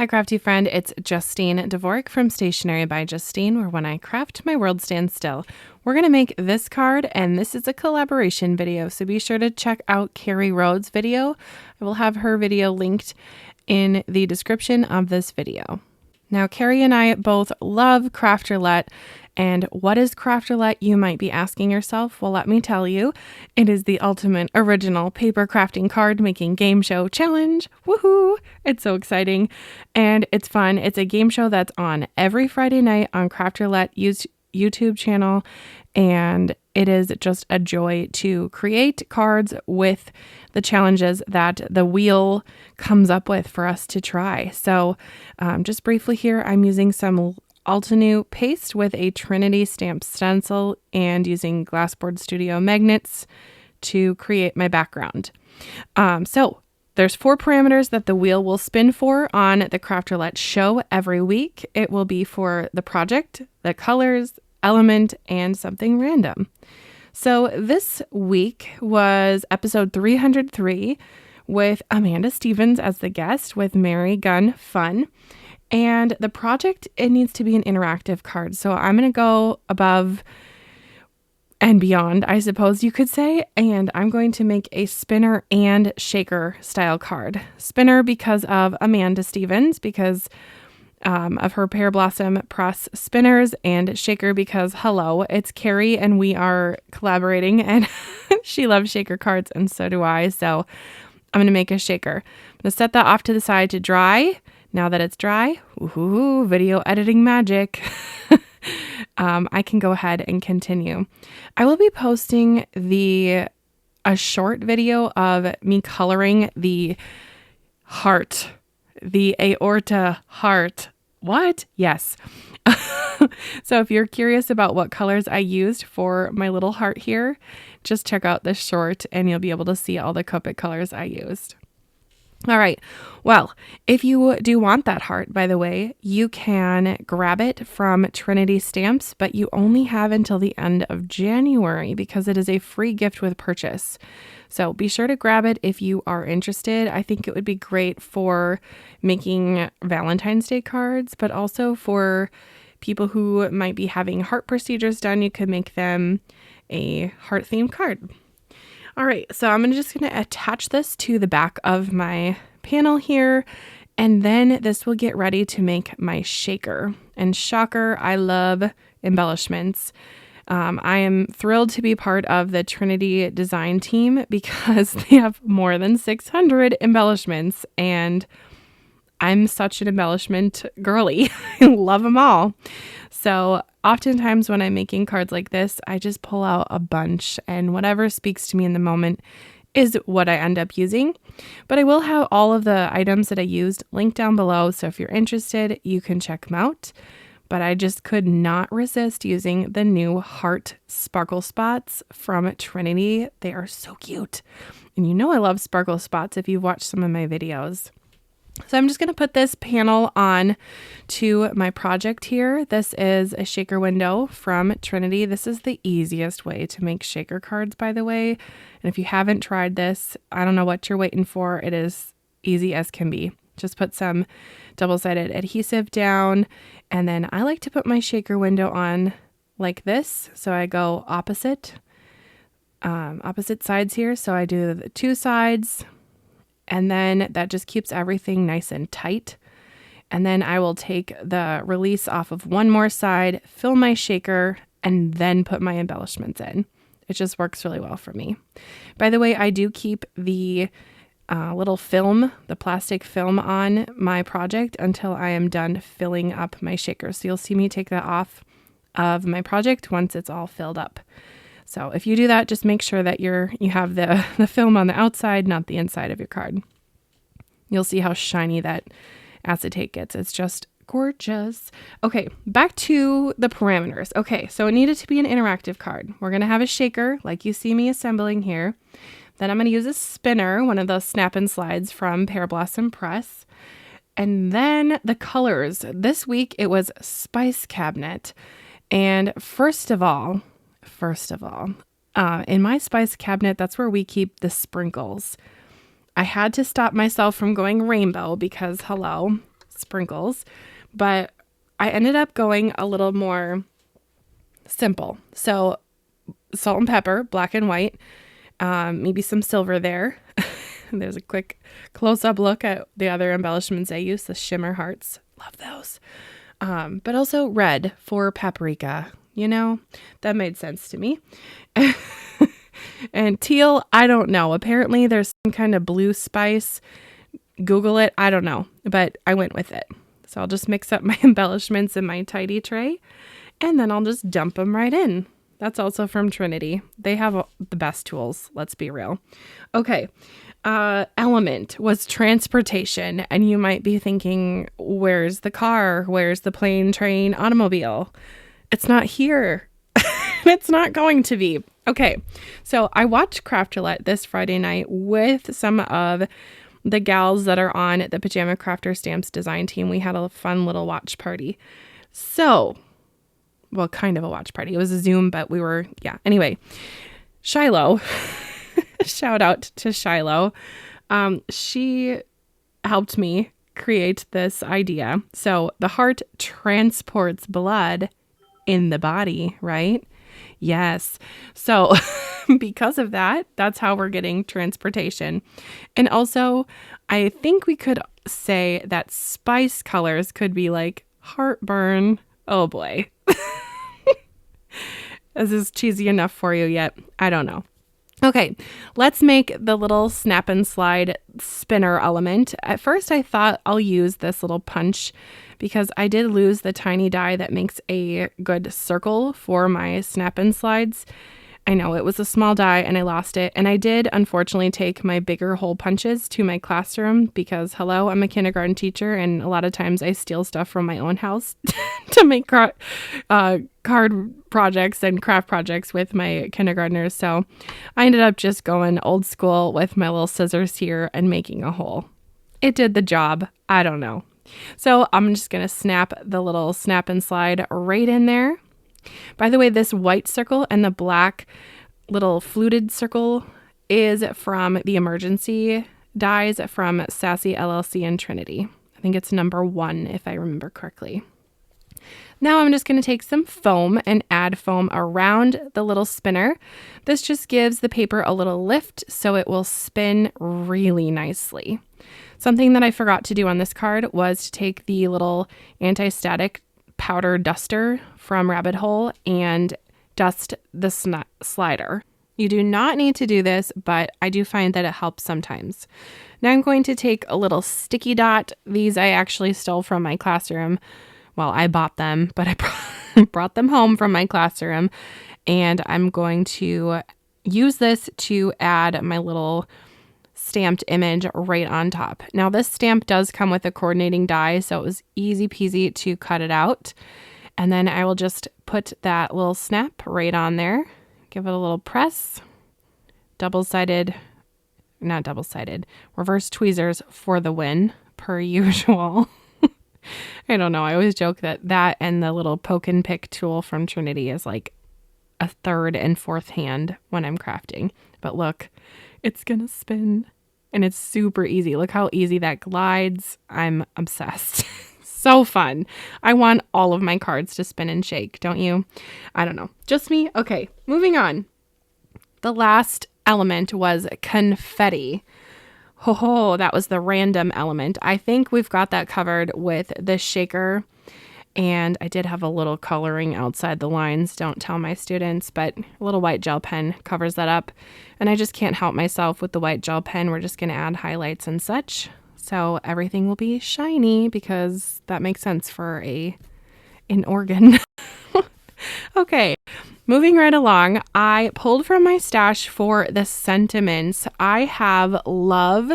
crafty friend, it's Justine Dvorak from Stationery by Justine, where when I craft, my world stands still. We're going to make this card, and this is a collaboration video, so be sure to check out Carrie Rhoades' video. I will have her video linked in the description of this video. Now, Carrie and I both love Craft Roulette. And what is Craft Roulette, you might be asking yourself? Well, let me tell you, it is the ultimate original paper crafting card making game show challenge. Woohoo! It's so exciting and it's fun. It's a game show that's on every Friday night on Craft Roulette YouTube channel. And it is just a joy to create cards with the challenges that the wheel comes up with for us to try. So just briefly here, I'm using some Altenew paste with a Trinity stamp stencil and using Glassboard Studio magnets to create my background. So there's 4 parameters that the wheel will spin for on the Craft Roulette show every week. It will be for the project, the colors, element, and something random. So this week was episode 303 with Amanda Stevens as the guest with Mary Gun Fun. And the project, it needs to be an interactive card. So I'm going to go above and beyond, I suppose you could say. And I'm going to make a spinner and shaker style card. Spinner because of Amanda Stevens, because of her Pear Blossom Press spinners, and shaker because, hello, it's Carrie and we are collaborating and she loves shaker cards and so do I. So I'm going to make a shaker. I'm going to set that off to the side to dry. Now that it's dry, woohoo, video editing magic, I can go ahead and continue. I will be posting a short video of me coloring the heart, the aorta heart. What? Yes. So if you're curious about what colors I used for my little heart here, just check out this short and you'll be able to see all the Copic colors I used. All right. Well, if you do want that heart, by the way, you can grab it from Trinity Stamps, but you only have until the end of January because it is a free gift with purchase. So be sure to grab it if you are interested. I think it would be great for making Valentine's Day cards, but also for people who might be having heart procedures done. You could make them a heart-themed card. All right, so I'm just going to attach this to the back of my panel here, and then this will get ready to make my shaker. And shocker, I love embellishments. I am thrilled to be part of the Trinity design team because they have more than 600 embellishments, and I'm such an embellishment girly. I love them all. So oftentimes when I'm making cards like this, I just pull out a bunch and whatever speaks to me in the moment is what I end up using. But I will have all of the items that I used linked down below. So if you're interested, you can check them out. But I just could not resist using the new heart sparkle spots from Trinity. They are so cute. And you know I love sparkle spots if you've watched some of my videos. So I'm just going to put this panel on to my project here. This is a shaker window from Trinity. This is the easiest way to make shaker cards, by the way. And if you haven't tried this, I don't know what you're waiting for. It is easy as can be. Just put some double-sided adhesive down. And then I like to put my shaker window on like this. So I go opposite sides here. So I do the 2 sides. And then that just keeps everything nice and tight. And then I will take the release off of one more side, fill my shaker, and then put my embellishments in. It just works really well for me. By the way, I do keep the little film, the plastic film on my project until I am done filling up my shaker. So you'll see me take that off of my project once it's all filled up. So if you do that, just make sure that you have the film on the outside, not the inside of your card. You'll see how shiny that acetate gets. It's just gorgeous. Okay, back to the parameters. Okay, so it needed to be an interactive card. We're going to have a shaker, like you see me assembling here. Then I'm going to use a spinner, one of those snap and slides from Pear Blossom Press. And then the colors. This week it was Spice Cabinet. And first of all, in my spice cabinet, that's where we keep the sprinkles. I had to stop myself from going rainbow because, hello, sprinkles, but I ended up going a little more simple. So salt and pepper, black and white, maybe some silver there. There's a quick close-up look at the other embellishments I use, the shimmer hearts. Love those. But also red for paprika. You know, that made sense to me. And teal, I don't know. Apparently there's some kind of blue spice. Google it. I don't know, but I went with it. So I'll just mix up my embellishments in my tidy tray, and then I'll just dump them right in. That's also from Trinity. They have the best tools. Let's be real. Okay. Element was transportation. And you might be thinking, where's the car? Where's the plane, train, automobile? It's not here. It's not going to be. Okay. So I watched Craft Roulette this Friday night with some of the gals that are on the Pajama Crafter Stamps design team. We had a fun little watch party. So, well, kind of a watch party. It was a Zoom, but we were, yeah. Anyway, Shiloh, shout out to Shiloh. She helped me create this idea. So the heart transports blood in the body, right? Yes. So because of that, that's how we're getting transportation. And also, I think we could say that spice colors could be like heartburn. Oh boy. Is this cheesy enough for you yet? I don't know. Okay, let's make the little snap and slide spinner element. At first, I thought I'll use this little punch because I did lose the tiny die that makes a good circle for my snap and slides. I know it was a small die and I lost it. And I did, unfortunately, take my bigger hole punches to my classroom because, hello, I'm a kindergarten teacher and a lot of times I steal stuff from my own house to make card projects and craft projects with my kindergartners. So I ended up just going old school with my little scissors here and making a hole. It did the job. I don't know. So I'm just going to snap the little snap and slide right in there. By the way, this white circle and the black little fluted circle is from the emergency dies from Sassy LLC and Trinity. I think it's number 1, if I remember correctly. Now I'm just going to take some foam and add foam around the little spinner. This just gives the paper a little lift so it will spin really nicely. Something that I forgot to do on this card was to take the little anti-static powder duster from Rabbit Hole and dust the slider. You do not need to do this, but I do find that it helps sometimes. Now I'm going to take a little sticky dot. These I actually stole from my classroom. Well, I bought them, but I brought them home from my classroom. And I'm going to use this to add my little stamped image right on top. Now this stamp does come with a coordinating die, so it was easy peasy to cut it out. And then I will just put that little snap right on there. Give it a little press. Not double-sided, reverse tweezers for the win, per usual. I don't know. I always joke that and the little poke and pick tool from Trinity is like a third and fourth hand when I'm crafting. But look, it's gonna spin and it's super easy. Look how easy that glides. I'm obsessed. So fun. I want all of my cards to spin and shake, don't you? I don't know. Just me? Okay, moving on. The last element was confetti. Ho, that was the random element. I think we've got that covered with the shaker. And I did have a little coloring outside the lines. Don't tell my students, but a little white gel pen covers that up. And I just can't help myself with the white gel pen. We're just going to add highlights and such. So everything will be shiny because that makes sense for an organ. Okay, moving right along, I pulled from my stash for the sentiments. I have love,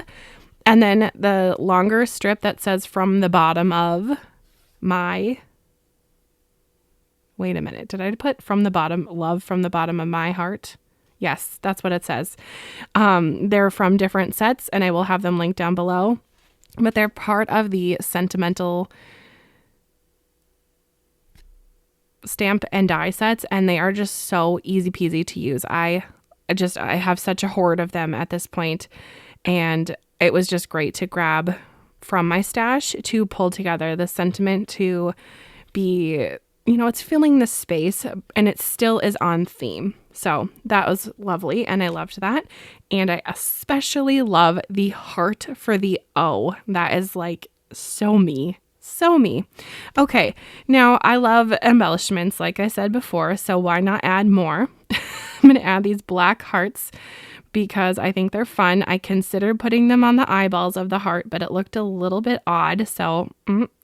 and then the longer strip that says from the bottom of my... Wait a minute, did I put from the bottom, love from the bottom of my heart? Yes, that's what it says. They're from different sets, and I will have them linked down below, but they're part of the sentimental stamp and die sets, and they are just so easy peasy to use. I have such a hoard of them at this point, and it was just great to grab from my stash to pull together the sentiment to be, it's filling the space and it still is on theme. So that was lovely and I loved that. And I especially love the heart for the O. That is like so me. So me. Okay, now I love embellishments like I said before, so why not add more? I'm going to add these black hearts because I think they're fun. I considered putting them on the eyeballs of the heart, but it looked a little bit odd, so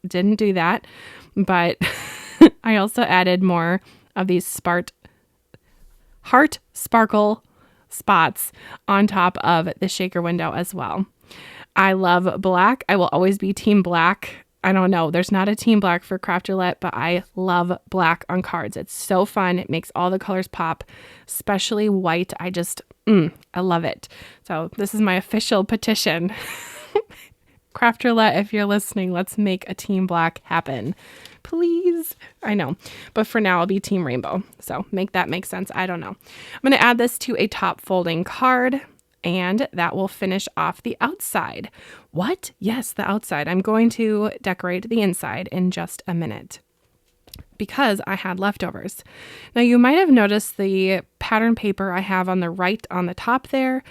didn't do that. But I also added more of these heart sparkle spots on top of the shaker window as well. I love black. I will always be team black. I don't know. There's not a team black for Craft Roulette, but I love black on cards. It's so fun. It makes all the colors pop, especially white. I love it. So this is my official petition. Craft Roulette, if you're listening, let's make a team black happen. Please. I know. But for now, I'll be team rainbow. So make that make sense. I don't know. I'm going to add this to a top folding card. And that will finish off the outside. What? Yes, the outside. I'm going to decorate the inside in just a minute because I had leftovers. Now you might have noticed the pattern paper I have on the right on the top there.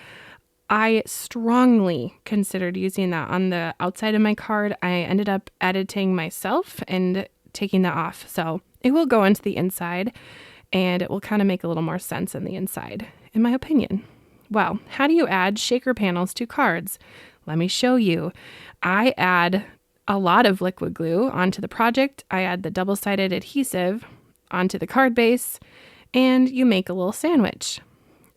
I strongly considered using that on the outside of my card. I ended up editing myself and taking that off. So it will go into the inside and it will kind of make a little more sense in the inside, in my opinion. Well, how do you add shaker panels to cards? Let me show you. I add a lot of liquid glue onto the project. I add the double-sided adhesive onto the card base, and you make a little sandwich.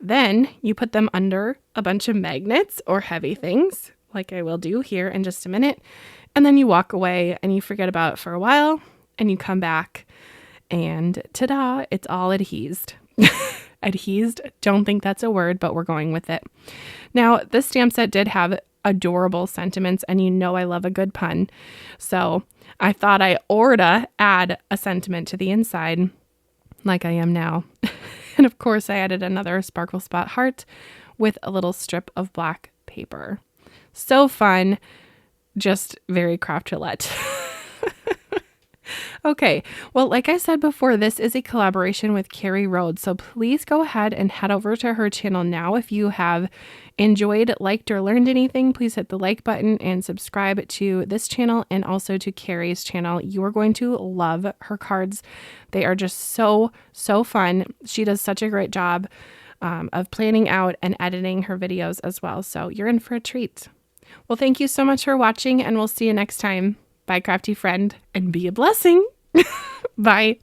Then you put them under a bunch of magnets or heavy things, like I will do here in just a minute, and then you walk away and you forget about it for a while, and you come back, and ta-da, it's all adhesed. Adhesed, don't think that's a word, but we're going with it. Now, this stamp set did have adorable sentiments, and I love a good pun. So I thought I oughta add a sentiment to the inside, like I am now. And of course, I added another sparkle spot heart with a little strip of black paper. So fun, just very Craft Roulette. Okay, well, like I said before, this is a collaboration with Carrie Rhoades, so please go ahead and head over to her channel now. If you have enjoyed, liked, or learned anything, please hit the like button and subscribe to this channel and also to Carrie's channel. You are going to love her cards. They are just so, so fun. She does such a great job of planning out and editing her videos as well, so you're in for a treat. Well, thank you so much for watching, and we'll see you next time. Bye, crafty friend, and be a blessing. Bye.